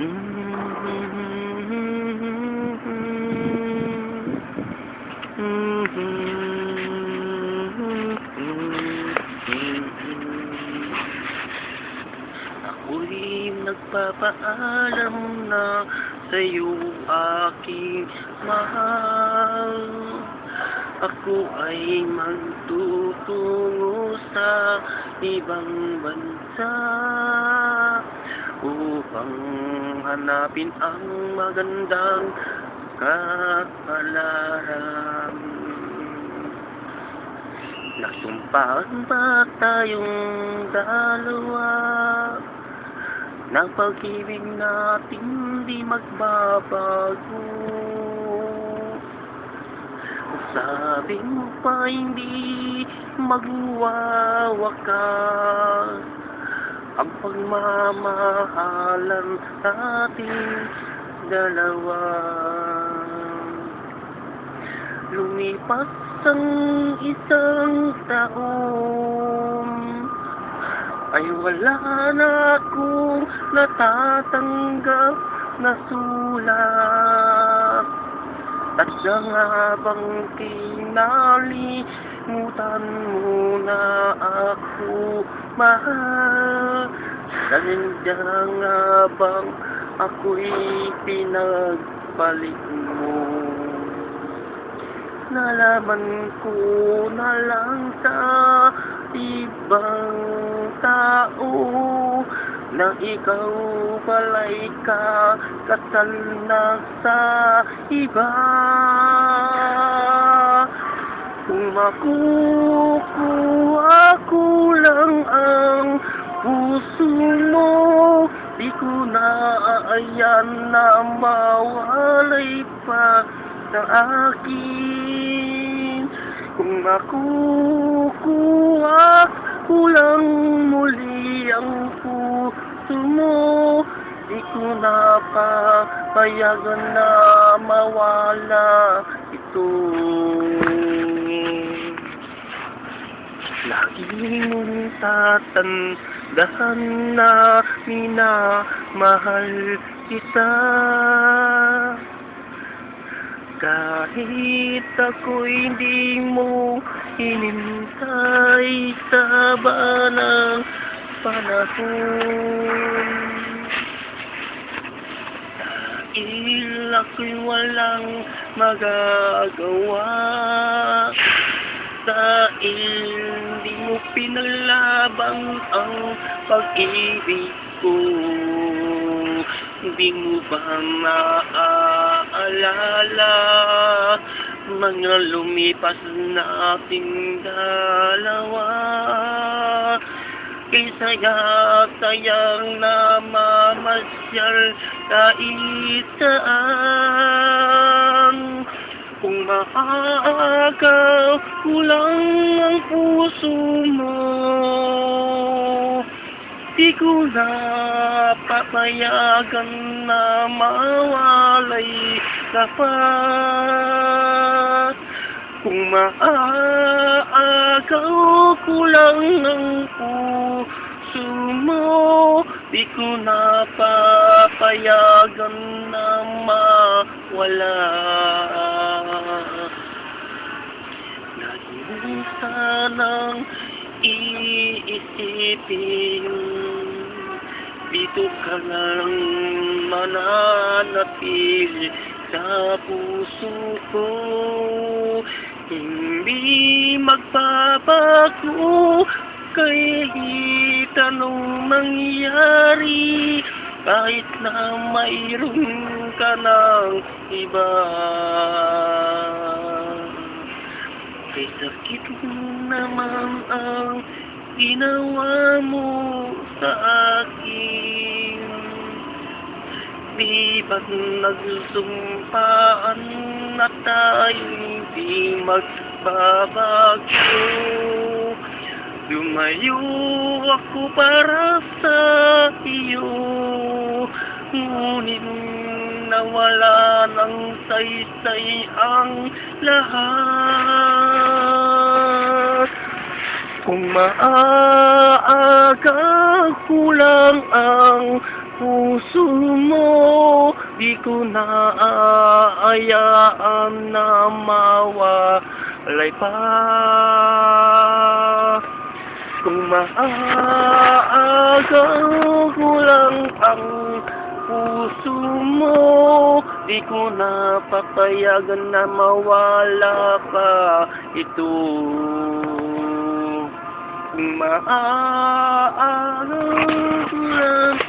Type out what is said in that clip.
Ako'y nagpapaalam na sa'yo aking mahal. Ako ay magtutungo sa ibang bansa upang hanapin ang magandang kapalaran. Nagsumpaan ba tayong dalawa ng pag-ibig natin di magbabago? Sabi mo pa hindi magwawakas ang pagmamahalan natin dalawa. Lumipas ang isang taon ay wala na akong natatanggap na sulat. At nga bang kinalimutan mo na ako, mahal? Nandiyan nga bang ako'y pinagpalit mo? Nalaman ko na lang sa ibang tao na ikaw pala'y kasal na sa iba. Kung makukuha ko lang ang puso mo, di ko na aayan na mawalay pa sa akin. Kung makukuha ko lang muli ang puso mo, di ko na papayagan na mawala ito. Lagi mong tatandaan na minamahal kita. Kahit ako'y hindi mo hinintay sa ba ng panahon, dahil ako'y walang magagawa, dahil hindi mo pinalabang ang pag-ibig ko. Hindi mo ba maaalala mga lumipas nating dalawa? Kay sayang na mamasyal kahit saan. Kung maagaw ko lang ang puso mo, di ko na papayagan na mawalay ka pa. Kung maaagaw ko lang ang puso mo, di ko na papayagan na mawala. Lagi mo sanang iisipin, dito ka lang mananatili sa puso ko. Hindi magbabago kahit anong mangyari, kahit na mayroon ka ng iba. Kay sakit naman ang ginawa mo sa akin. Di ba't nagsumpaan na tayo'y di magbabago? Lumayo ako para sa iyo, ngunit nawala ng saysay ang lahat. Kung maaagaw ko lang ang puso mo, di ko naaayaan na mawalay pa. Kung maaagaw ko lang ang puso mo, di ko na papayagan na mawala pa ito. Kung maaagaw ko lang